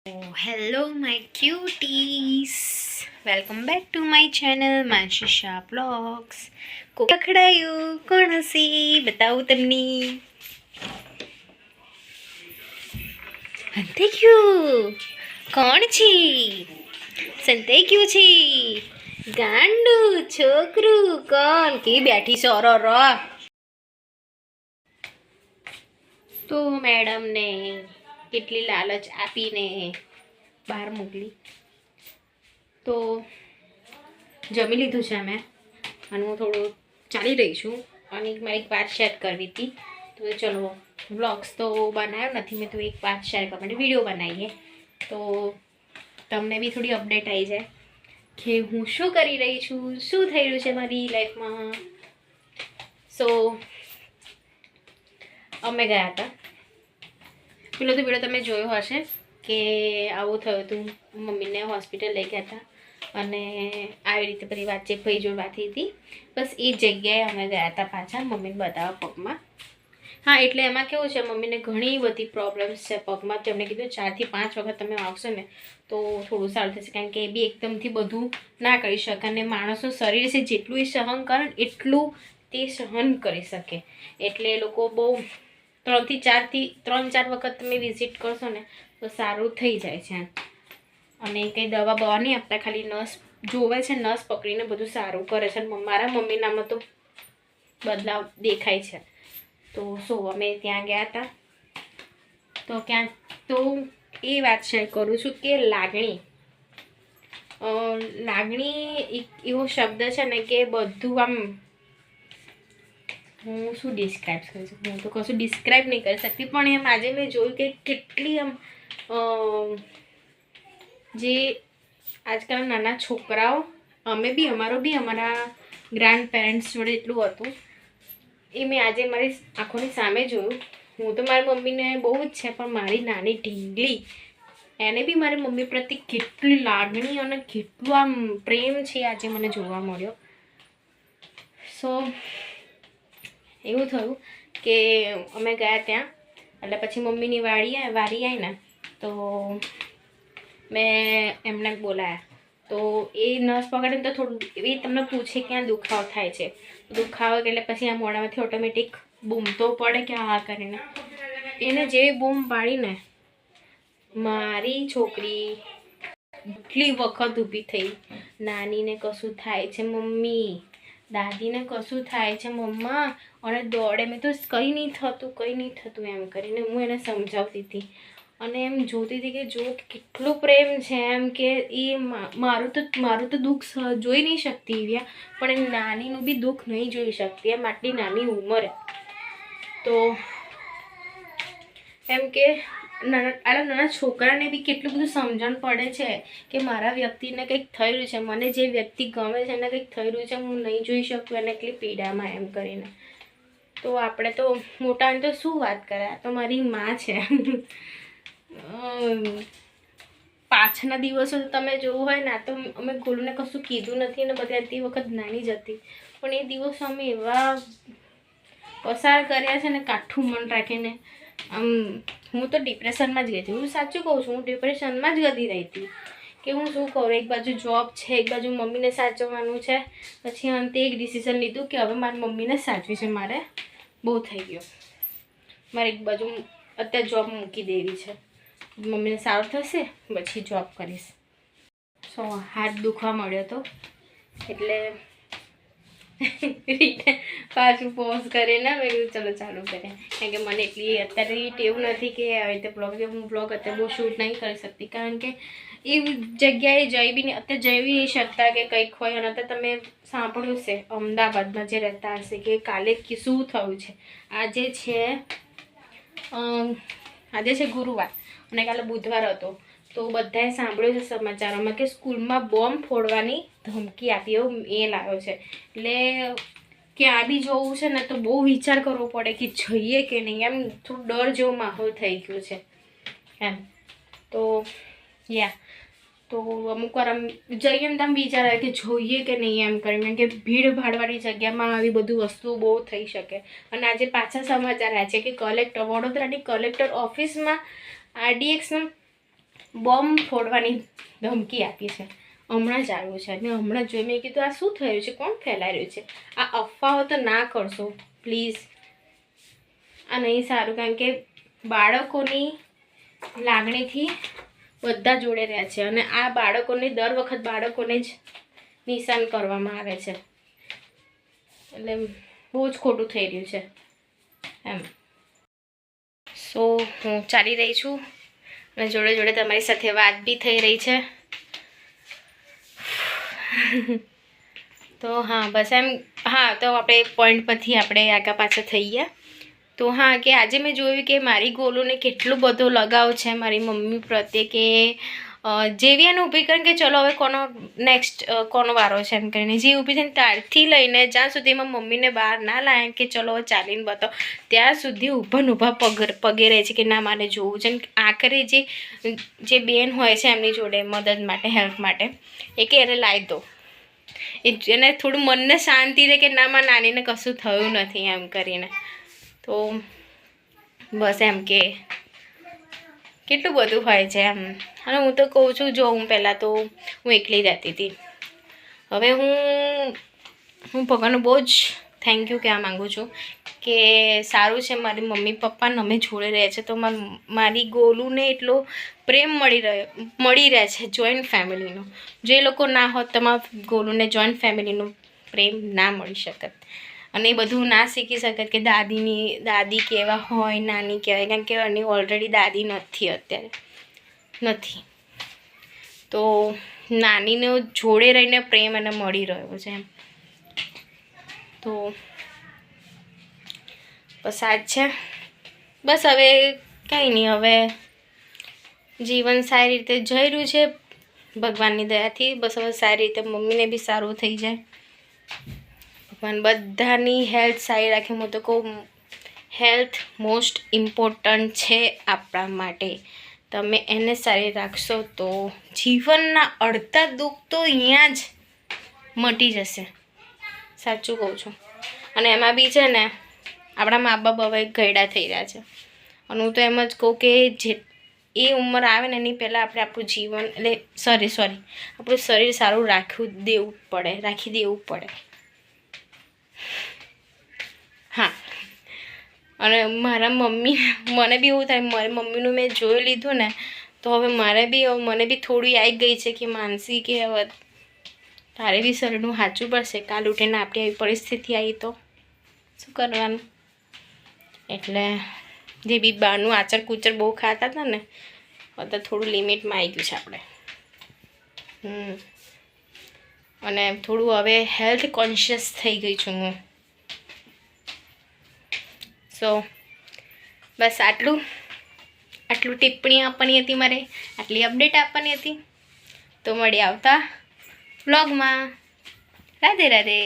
Oh, hello my cuties. Welcome back to my channel Manshisha Vlogs. પકડાયું કોણ હશે બતાવું તમને. સંતાઈ ગયું કોણ છે? સંતાઈ ગયું છે ગાંડું છોકરું કોણ કે બેઠી સોરો રો તો મેડમને કેટલી લાલચ આપીને બહાર મોકલી. તો જમી લીધું છે મેં અને હું થોડું ચાલી રહી છું અને મારી એક વાત શેર કરવી હતી. તો ચલો વ્લોગ્સ તો બનાવ્યો નથી મેં, તો એક વાત શેર કરવા માટે વિડીયો બનાવીએ તો તમને બી થોડી અપડેટ આવી જાય કે હું શું કરી રહી છું, શું થઈ રહ્યું છે મારી લાઈફમાં. સો અમે ગયા હતા, પેલો તો વિડીયો તમે જોયો હશે કે આવું થયું હતું, મમ્મીને હોસ્પિટલ લઈ ગયા હતા અને આવી રીતે બધી વાતચીત ભાઈ જોડે વાત થઈ હતી. બસ એ જગ્યાએ અમે ગયા હતા પાછા મમ્મીને બતાવવા પગમાં. હા, એટલે એમાં કેવું છે, મમ્મીને ઘણી બધી પ્રોબ્લેમ્સ છે પગમાં. તેમણે કીધું 4 થી 5 વખત તમે આવશો ને તો થોડું સારું થશે, કારણ કે એ બી એકદમથી બધું ના કરી શકે અને માણસનું શરીર છે જેટલું એ સહન કરે ને એટલું તે સહન કરી શકે. એટલે એ લોકો બહુ 3 થી 4 વખત તમે વિઝિટ કરશો ને તો સારું થઈ જાય છે. અને કંઈ દવા બવા નહીં આપતા, ખાલી નસ જોવે છે, નસ પકડીને બધું સારું કરે છે. મારા મમ્મીનામાં તો બદલાવ દેખાય છે. તો અમે ત્યાં ગયા હતા તો એ વાત શેર કરું છું કે લાગણી એક એવો શબ્દ છે ને કે બધું આમ, હું શું ડિસ્ક્રાઈબ કરી શકું, હું તો કશું ડિસ્ક્રાઈબ નહીં કરી શકતી. પણ એમ આજે મેં જોયું કે કેટલી આમ જે આજકાલના નાના છોકરાઓ, અમારા ગ્રાન્ડ પેરેન્ટ્સ જોડે એટલું હતું એ મેં આજે મારી આંખોની સામે જોયું. હું તો મારી મમ્મીને બહુ જ છે, પણ મારી નાની ઢીંગલી એને બી મારી મમ્મી પ્રત્યે કેટલી લાગણી અને કેટલું આમ પ્રેમ છે આજે મને જોવા મળ્યો. સો એવું થયું કે અમે ગયા ત્યાં એટલે પછી મમ્મીની વારી આવી ને તો મેં એમને બોલાયા. તો એ નસ પકડે ને તો થોડું એ તમને પૂછે ક્યાં દુખાવો થાય છે. દુખાવો એટલે પછી આ મોઢામાંથી ઓટોમેટિક બૂમ તો પડે કે હા કરીને. એને જેવી બૂમ પાડીને મારી છોકરી કેટલી વખત ઊભી થઈ. નાનીને કશું થાય છે મમ્મી, દાદીને કશું થાય છે મમ્મા, અને દોડે. મેં તો કંઈ નહીં થતું એમ કરીને હું એને સમજાવતી હતી અને એમ જોતી હતી કે જો કેટલું પ્રેમ છે, એમ કે એ મારું તો દુઃખ જોઈ નહીં શકતી એવ્યા, પણ એ નાનીનું બી દુઃખ નહીં જોઈ શકતી એમ આટલી નાની ઉંમરે. તો એમ કે નાના છોકરાને બી કેટલું બધું સમજણ પડે છે કે મારા વ્યક્તિને કંઈક થઈ રહ્યું છે, મને જે વ્યક્તિ ગમે છે એને કંઈક થઈ રહ્યું છે, હું નહીં જોઈ શકું એને એટલી પીડામાં એમ કરીને. તો આપણે તો મોટાને તો શું વાત કરે, આ તો મારી માં છે. પાછના દિવસો તમે જોવું હોય ને, તો અમે ગોલુને કશું કીધું નથી અને બધી તે વખત નાની જ હતી, પણ એ દિવસો અમે એવા પસાર કર્યા છે ને કાઠું મન રાખીને. હું તો ડિપ્રેશનમાં જ ગઈ હતી, હું સાચું કહું છું, હું ડિપ્રેશનમાં જ ગતી રહી હતી કે હું શું કરું. એક બાજુ જોબ છે, એક બાજુ મમ્મીને સાચવવાનું છે. પછી અંતે એક ડિસિઝન લીધું કે હવે મારી મમ્મીને સાચવી છે, મારે બહુ થઈ ગયો. મારે એક બાજુ અત્યારે જોબ મૂકી દેવી છે, મમ્મીને સારું થશે પછી જોબ કરીશ. સો હાથ દુખવા મળ્યો હતો એટલે પાછું પોઝ કરીને મેં કીધું ચલો ચાલુ કરીએ, કારણ કે મને એટલી અત્યારે ટેવ નથી કે આવી રીતે હું બ્લોગ અત્યારે બહુ શૂટ નહીં કરી શકતી, કારણ કે એ જગ્યાએ જઈ બી નહીં, અત્યારે જઈ બી નહીં શકતા કે કંઈક હોય. અને અત્યારે તમે સાંભળ્યું છે અમદાવાદમાં જે રહેતા હશે કે કાલે શું થયું છે. આજે છે ગુરુવાર અને કાલે બુધવાર હતો, તો બધાએ સાંભળ્યું છે સમાચારોમાં કે સ્કૂલમાં બોમ્બ ફોડવાની ધમકી આપી એવું એ લાવ્યો છે. એટલે ક્યાં બી જવું છે ને તો બહુ વિચાર કરવો પડે કે જઈએ કે નહીં, એમ થોડું ડર જેવો માહોલ થઈ ગયો છે એમ. તો અમુક વાર આમ જઈએ ને તો આમ વિચાર આવે કે જોઈએ કે નહીં એમ કરીને, કે ભીડ ભાડવાળી જગ્યામાં આવી બધું વસ્તુઓ બહુ થઈ શકે. અને આજે પાછા સમાચાર આવ્યા છે કે વડોદરાની કલેક્ટર ઓફિસમાં RDXનો બોમ્બ ફોડવાની ધમકી આપી છે. હમણાં જ આવ્યું છે અને હમણાં જોઈ મેં કીધું આ શું થયું છે, કોણ ફેલાઈ રહ્યું છે, આ અફવાઓ તો ના કરશો પ્લીઝ. આ નહીં સારું, કારણ કે બાળકોની લાગણીથી બધા જોડે રહ્યા છે અને આ બાળકોને દર વખત બાળકોને જ નિશાન કરવામાં આવે છે, એટલે બહુ જ ખોટું થઈ રહ્યું છે એમ. સો હું ચાલી રહી છું અને જોડે જોડે તમારી સાથે વાત બી થઈ રહી છે. તો હા બસ એમ. હા તો આપણે પોઈન્ટ પરથી આપણે આગા પાછા થઈ ગયા. તો હા કે આજે મેં જોયું કે મારી ગોલુને કેટલો બધો લગાવ છે મારી મમ્મી પ્રત્યે, કે જેવી એને ઊભી કરીને કે ચલો હવે કોનો નેક્સ્ટ કોનો વારો છે એમ કરીને જે ઊભી થઈને ત્યારથી લઈને જ્યાં સુધીમાં મમ્મીને બહાર ના લાયા કે ચલો હવે ચાલીને બતાવો, ત્યાં સુધી ઊભા પગે રહે છે કે ના મારે જોવું છે. આખરે જે બેન હોય છે એમની જોડે મદદ માટે, હેલ્પ માટે, એ કે એને લાવી દો, એને થોડું મનને શાંતિ રહે કે ના મારા નાનીને કશું થયું નથી એમ કરીને. તો બસ એમ કે કેટલું બધું હોય છે એમ. અને હું તો કહું છું, જો હું પહેલાં તો હું એકલી રહેતી હતી, હવે હું ભગવાનનું બહુ જ થેન્ક યુ કહેવા માગું છું કે સારું છે મારી મમ્મી પપ્પાને અમે જોડે રહે છે, તો મારી ગોલુને એટલો પ્રેમ મળી રહે છે જોઈન્ટ ફેમિલીનો. જે લોકો ના હોત તમારા ગોલુને જોઈન્ટ ફેમિલીનો પ્રેમ ના મળી શકત અને એ બધું ના શીખી શકત કે દાદી કેવા હોય, નાની કહેવાય, કારણ કે એની ઓલરેડી દાદી નથી, અત્યારે નથી. તો નાનીને જોડે રહીને પ્રેમ એને મળી રહ્યો છે એમ. તો બસ આ જ છે. બસ હવે કંઈ નહીં, હવે જીવન સારી રીતે જઈ રહ્યું છે ભગવાનની દયાથી. બસ હવે સારી રીતે મમ્મીને બી સારું થઈ જાય, ભગવાન બધાની હેલ્થ સારી રાખે. હું તો કહું હેલ્થ મોસ્ટ ઇમ્પોર્ટન્ટ છે આપણા માટે. તમે એને સારી રાખશો તો જીવનના અડધા દુઃખ તો અહીંયા જ મટી જશે, સાચું કહું છું. અને એમાં બી છે ને આપણા મા બાપ હવે ઘરડા થઈ રહ્યા છે, અને હું તો એમ જ કહું કે જે એ ઉંમર આવે ને એની પહેલાં આપણે આપણું જીવન એટલે આપણું શરીર સારું રાખી દેવું પડે. હા, અને મારા મને બી એવું થાય, મારી મમ્મીનું મેં જોઈ લીધું ને તો હવે મને બી થોડી આવી ગઈ છે કે માનસી કે હવે તારે બી શરીરનું સાચું પડશે. કાલ ઉઠીને આપણી આવી પરિસ્થિતિ આવી તો શું કરવાનું. એટલે જે બી બહારનું આચર કૂચર બહુ ખાતા હતા ને, અત્યારે થોડું લિમિટમાં આવી ગયું છે આપણે. અને થોડું હવે હેલ્થ કોન્શિયસ થઈ ગઈ છું હું. સો બસ આટલું ટિપ્પણી આપવાની હતી મારે, આટલી અપડેટ આપવાની હતી. તો મળી આવતા વ્લોગમાં. રાધે રાધે.